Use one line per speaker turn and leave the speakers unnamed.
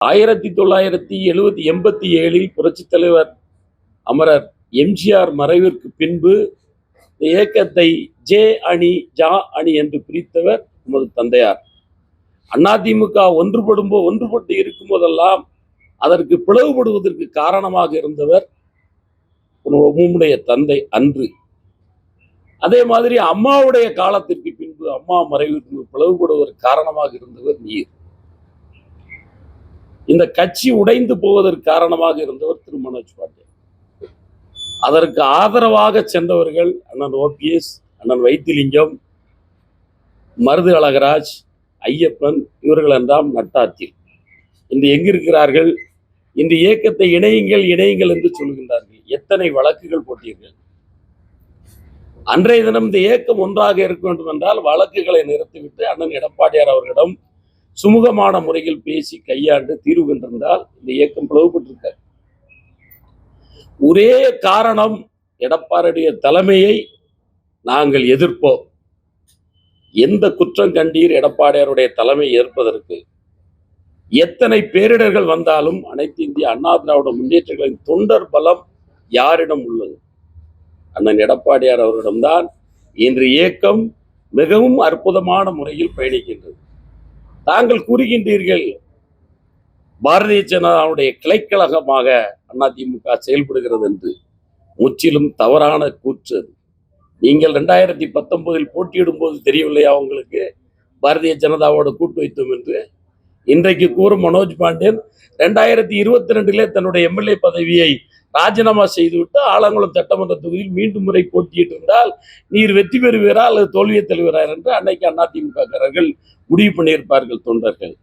1987 புரட்சித் தலைவர் அமரர் எம்ஜிஆர் மறைவிற்கு பின்பு இயக்கத்தை ஜே அணி ஜா அணி என்று பிரித்தவர் நமது தந்தையார். அதிமுக ஒன்றுபட்டு இருக்கும் போதெல்லாம் அதற்கு பிளவுபடுவதற்கு காரணமாக இருந்தவர் உம்முடைய தந்தை அன்று. அதே மாதிரி அம்மாவுடைய காலத்திற்கு பின்பு அம்மா மறைவிற்கு பிளவுபடுவதற்கு காரணமாக இருந்தவர் நீர். இந்த கட்சி உடைந்து போவதற்கு காரணமாக இருந்தவர் திரு மனோஜ் பாண்டியன். அதற்கு ஆதரவாக சென்றவர்கள் அண்ணன் ஓபிஎஸ், அண்ணன் வைத்திலிங்கம், மருது அழகராஜ், ஐயப்பன், இவர்கள் எல்லாம் நட்டாத்தில். இன்று எங்கிருக்கிறார்கள்? இந்த இயக்கத்தை இணையுங்கள் என்று சொல்கின்றார்கள். எத்தனை வழக்குகள் போட்டீர்கள்? அன்றைய தினம் இந்த இயக்கம் ஒன்றாக இருக்க வேண்டும் என்றால் வழக்குகளை நிறுத்திவிட்டு அண்ணன் எடப்பாடியார் அவர்களிடம் சுமூகமான முறையில் பேசி கையாண்டு தீர்வு கண்டிருந்தால் இந்த இயக்கம் பிளவுபட்டிருக்க. ஒரே காரணம், எடப்பாடியுடைய தலைமையை நாங்கள் எதிர்ப்போம். எந்த குற்றம் கண்டீர் எடப்பாடியாருடைய தலைமை ஏற்பதற்கு? எத்தனை பேரிடர்கள் வந்தாலும் அனைத்து இந்திய அண்ணா திராவிட முன்னேற்றங்களின் தொண்டர் பலம் யாரிடம் உள்ளது? அண்ணன் எடப்பாடியார் அவரிடம்தான் இன்று இயக்கம் மிகவும் அற்புதமான முறையில் பயணிக்கின்றது. தாங்கள் கூறுகின்றீர்கள் பாரதிய ஜனதாவுடைய கிளைக்கழகமாக அதிமுக செயல்படுகிறது என்று. முற்றிலும் தவறான கூற்று. நீங்கள் 2019 போட்டியிடும் போது தெரியவில்லையா உங்களுக்கு பாரதிய ஜனதாவோட கூட்டு வைத்தோம் என்று? இன்றைக்கு கூறும் மனோஜ் பாண்டியன் 2022 தன்னுடைய எம்எல்ஏ பதவியை ராஜினாமா செய்துவிட்டு ஆலங்குளம் சட்டமன்ற தொகுதியில் மீண்டும் முறை போட்டியிட்டு இருந்தால் நீர் வெற்றி பெறுவீரா அல்லது தோல்வியை தருவீரா என்று அன்னைக்கு அதிமுக முடிவு பண்ணியிருப்பார்கள் தொண்டர்கள்.